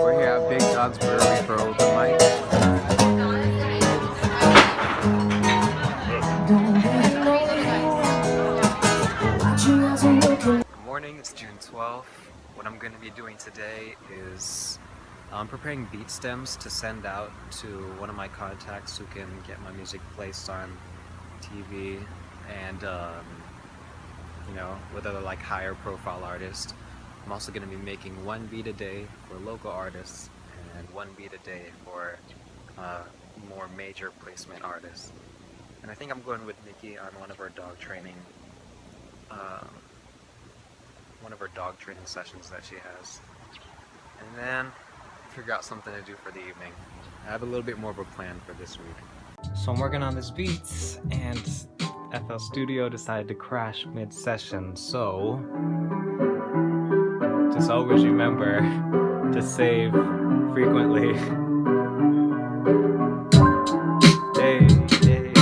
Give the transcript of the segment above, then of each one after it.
We're here at Big Dog's Brewery for open mic. Good morning, it's June 12th. What I'm going to be doing today is I'm preparing beat stems to send out to one of my contacts who can get my music placed on TV and you know, with other like higher profile artists. I'm also going to be making one beat a day for local artists and one beat a day for more major placement artists. And I think I'm going with Nikki on one of our dog training sessions that she has. And then figure out something to do for the evening. I have a little bit more of a plan for this week. So I'm working on this beats and FL Studio decided to crash mid-session, so just always remember to save frequently. Hey, hey.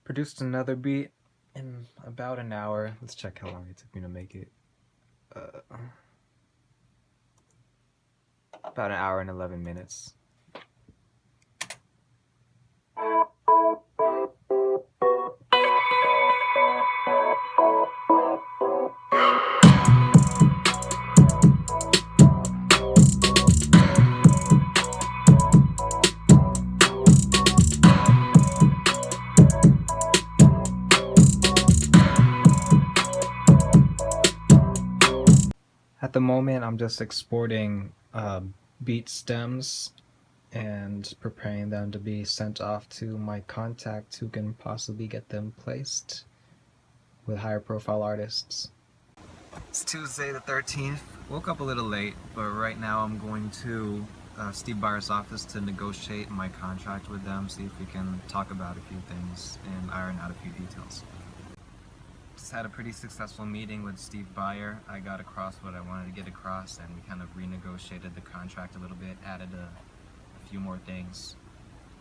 Produced another beat in about an hour. Let's check how long it took me to make it. About an hour and 11 minutes. At the moment, I'm just exporting beat stems and preparing them to be sent off to my contact who can possibly get them placed with higher profile artists. It's Tuesday the 13th. Woke up a little late, but right now I'm going to Steve Byer's office to negotiate my contract with them, see if we can talk about a few things and iron out a few details. Just had a pretty successful meeting with Steve Byer. I got across what I wanted to get across and we kind of renegotiated the contract a little bit, added a few more things.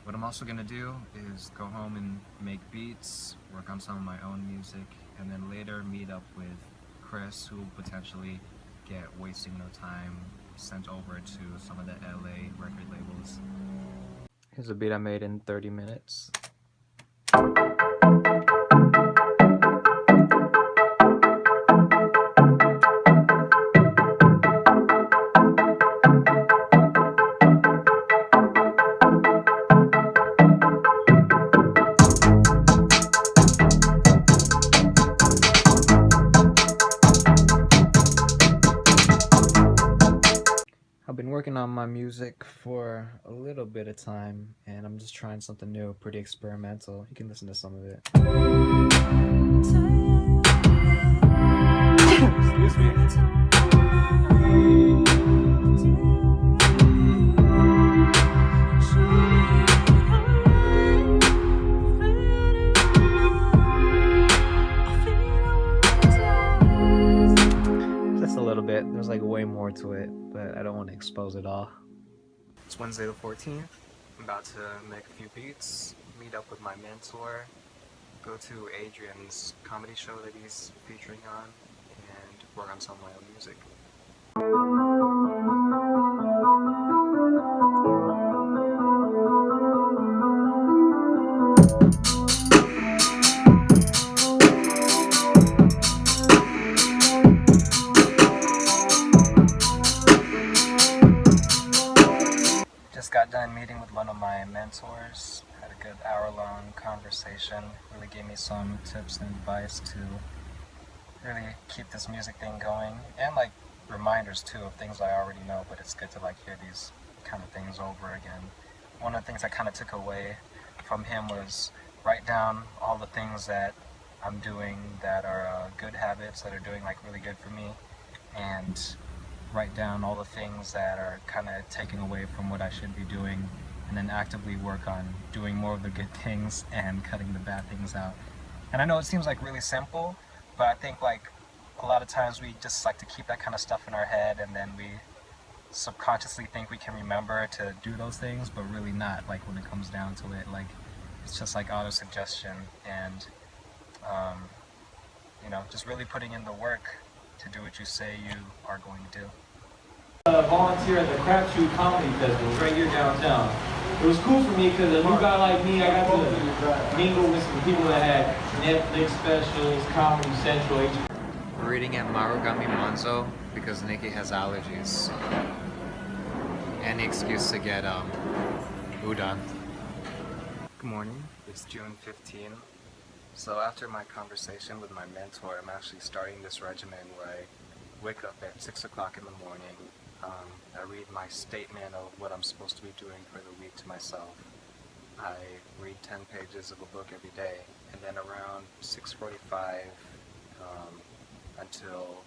What I'm also going to do is go home and make beats, work on some of my own music, and then later meet up with Chris, who will potentially get Wasting No Time sent over to some of the LA record labels. Here's a beat I made in 30 minutes. I've been working on my music for a little bit of time and I'm just trying something new, pretty experimental. You can listen to some of it. Excuse me. Just a little bit. There's like way more to it, but I don't want to expose it all. It's Wednesday the 14th. I'm about to make a few beats, meet up with my mentor, go to Adrian's comedy show that he's featuring on, and work on some of my own music. Just got done meeting with one of my mentors, had a good hour-long conversation, really gave me some tips and advice to really keep this music thing going, and like reminders too of things I already know, but it's good to like hear these kind of things over again. One of the things I kind of took away from him was write down all the things that I'm doing that are good habits that are doing like really good for me, and write down all the things that are kind of taking away from what I should be doing, and then actively work on doing more of the good things and cutting the bad things out. And I know it seems like really simple, but I think like a lot of times we just like to keep that kind of stuff in our head, and then we subconsciously think we can remember to do those things, but really not. Like when it comes down to it, like it's just like auto-suggestion, and Um, just really putting in the work to do what you say you are going to do. Volunteer at the Crapshoot Comedy Festival right here downtown. It was cool for me because a new guy like me, I got to mingle with some people that had Netflix specials, Comedy Central. We're eating at Marugami Monzo because Nikki has allergies. Any excuse to get udon. Good morning, it's June 15. So after my conversation with my mentor, I'm actually starting this regimen where I wake up at 6 o'clock in the morning. I read my statement of what I'm supposed to be doing for the week to myself. I read 10 pages of a book every day, and then around 6:45 until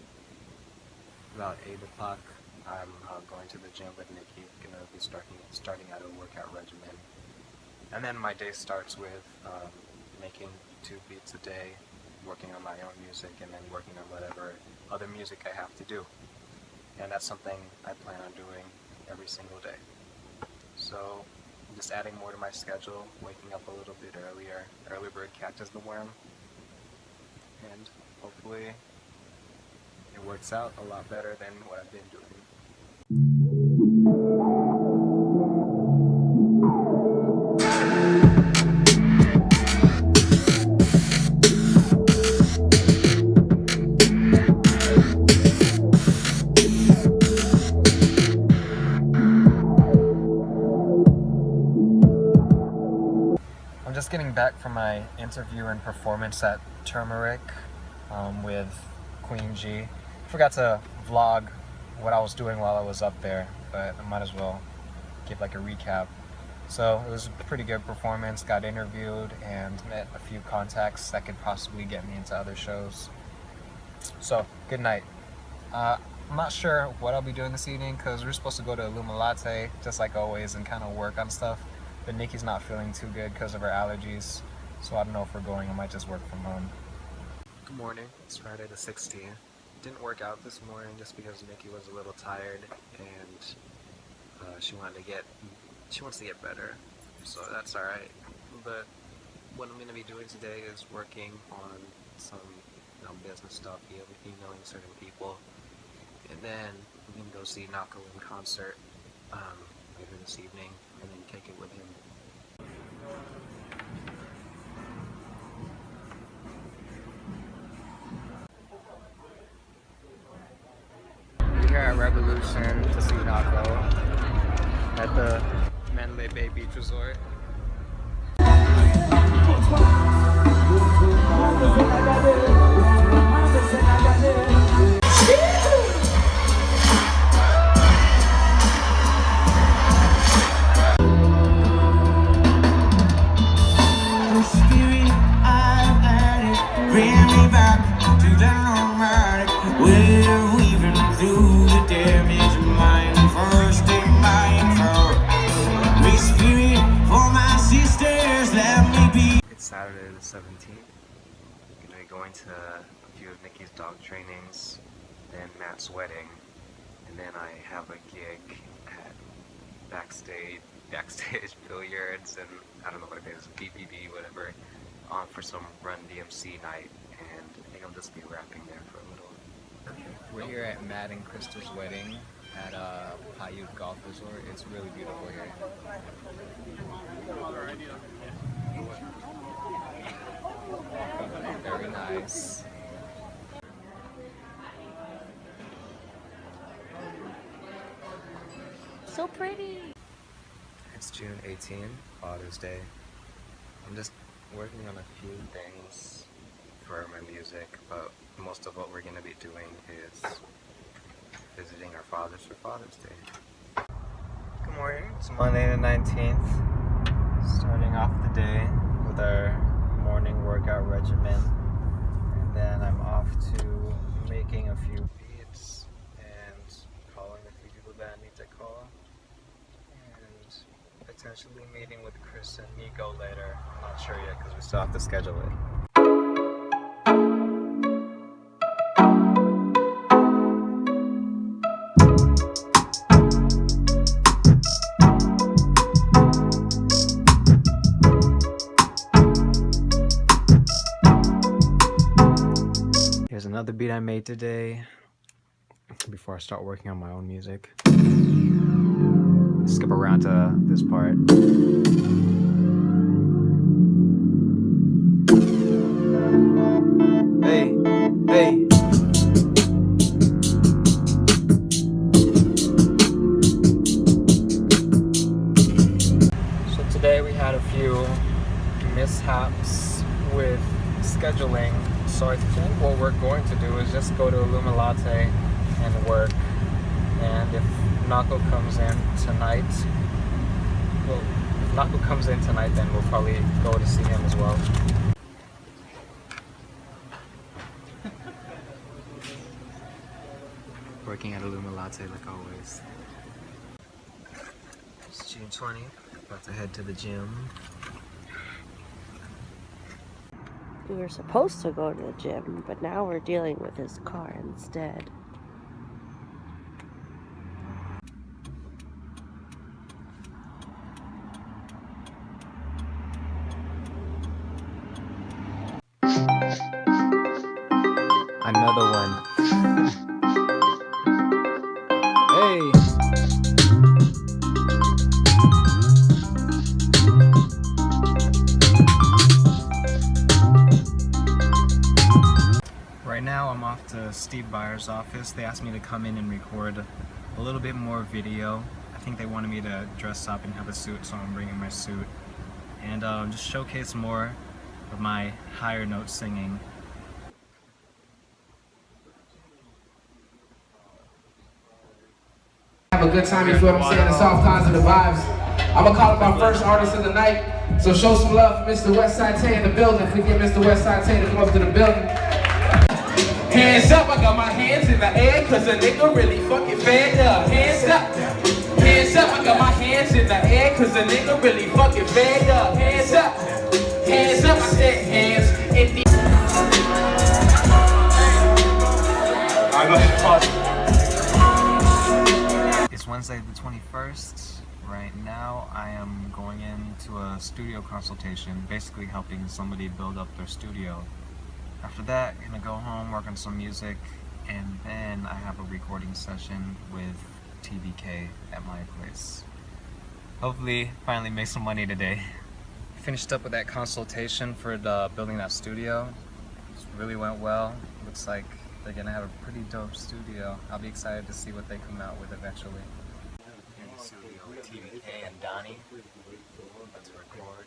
about 8 o'clock, I'm going to the gym with Nikki, gonna be starting out a workout regimen. And then my day starts with making 2 beats a day, working on my own music, and then working on whatever other music I have to do. And that's something I plan on doing every single day. So I'm just adding more to my schedule, waking up a little bit earlier. Early bird catches the worm. And hopefully it works out a lot better than what I've been doing. I'm just getting back from my interview and performance at Turmeric with Queen G. I forgot to vlog what I was doing while I was up there, but I might as well give like a recap. So it was a pretty good performance, got interviewed and met a few contacts that could possibly get me into other shows. So, good night. I'm not sure what I'll be doing this evening because we're supposed to go to Illuminate, just like always, and kind of work on stuff. But Nikki's not feeling too good because of her allergies, so I don't know if we're going. I might just work from home. Good morning. It's Friday the 16th. Didn't work out this morning just because Nikki was a little tired and she wants to get better, so that's all right. But what I'm going to be doing today is working on some business stuff, emailing certain people, and then I'm going to go see Nako in concert later this evening, and then take it with him. We're here at Revolution to see Nako at the Mandalay Bay Beach Resort. It's Saturday the 17th. I'm going to be going to a few of Nikki's dog trainings, then Matt's wedding, and then I have a gig at backstage billiards and I don't know what it is, BBB, whatever, for some Run DMC night, and I think I'll just be rapping there for a little. We're here at Matt and Crystal's wedding at Paiute Golf Resort. It's really beautiful here. Very nice. So pretty. It's June 18, Father's Day. I'm just working on a few things for my music, but most of what we're going to be doing is visiting our fathers for Father's Day. Good morning, it's Monday the 19th. Starting off the day with our morning workout regimen. And then I'm off to making a few beats and calling a few people that I need to call. And potentially meeting with Chris and Nico later. I'm not sure yet because we still have to schedule it. another beat I made today before I start working on my own music. Skip around to this part. Hey, hey. So today we had a few mishaps with scheduling. So I think what we're going to do is just go to Illuma Latte and work. And if Nako comes in tonight, well, if Nako comes in tonight, then we'll probably go to see him as well. Working at Illuma Latte like always. It's June 20th, about to head to the gym. We were supposed to go to the gym, but now we're dealing with his car instead. Another one. Hey! Right now I'm off to Steve Byers' office. They asked me to come in and record a little bit more video. I think they wanted me to dress up and have a suit, so I'm bringing my suit. And just showcase more of my higher note singing. Have a good time, you feel what I'm saying? The soft positive vibes. I'm gonna call it my first artist of the night. So show some love for Mr. Westside Tay in the building. If we get Mr. Westside Tay to come up to the building. Hands up, I got my hands in the air, cause a nigga really fucking fed up. Hands up. Hands up, I got my hands in the air, cause a nigga really fucking fed up. Hands up. Hands up, I said hands in the It's Wednesday the 21st. Right now I am going into a studio consultation, basically helping somebody build up their studio. After that, I'm gonna go home, work on some music, and then I have a recording session with TBK at my place. Hopefully, finally make some money today. Finished up with that consultation for the building that studio. It really went well. Looks like they're gonna have a pretty dope studio. I'll be excited to see what they come out with eventually. In the studio with TBK and Donnie. Let's record.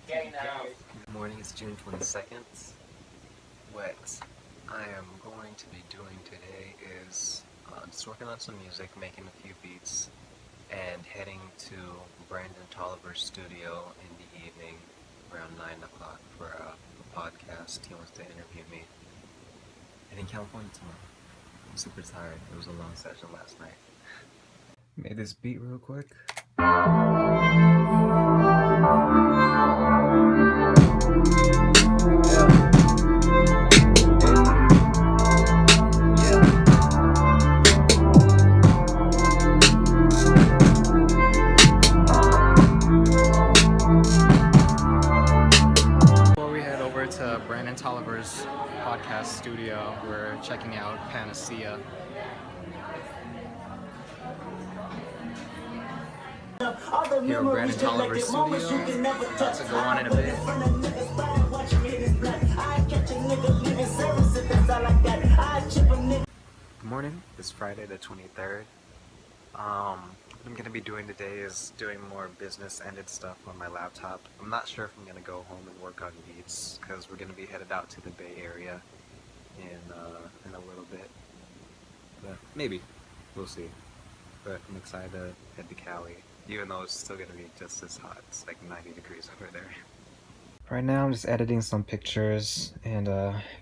Good morning, it's June 22nd. What I am going to be doing today is just working on some music, making a few beats, and heading to Brandon Tolliver's studio in the evening around 9 o'clock for a podcast. He wants to interview me. And in California tomorrow. I'm super tired. It was a long session last night. Made this beat real quick. Brandon Tolliver's podcast studio. We're checking out Panacea. Here at Brandon Tolliver's studio. About to go on in a bit. Good morning. It's Friday the 23rd. What I'm going to be doing today is doing more business-ended stuff on my laptop. I'm not sure if I'm going to go home and work on beats, because we're going to be headed out to the Bay Area in a little bit. But maybe. We'll see. But I'm excited to head to Cali, even though it's still going to be just as hot. It's like 90 degrees over there. Right now I'm just editing some pictures and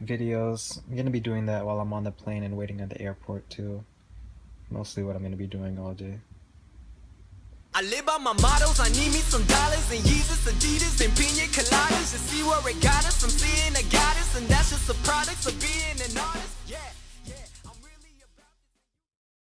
videos. I'm going to be doing that while I'm on the plane and waiting at the airport too. Mostly what I'm going to be doing all day. I live by my mottos, I need me some dollars and Yeezus, Adidas, and Pina Coladas. You see where it got us, I'm seeing a goddess, and that's just a product of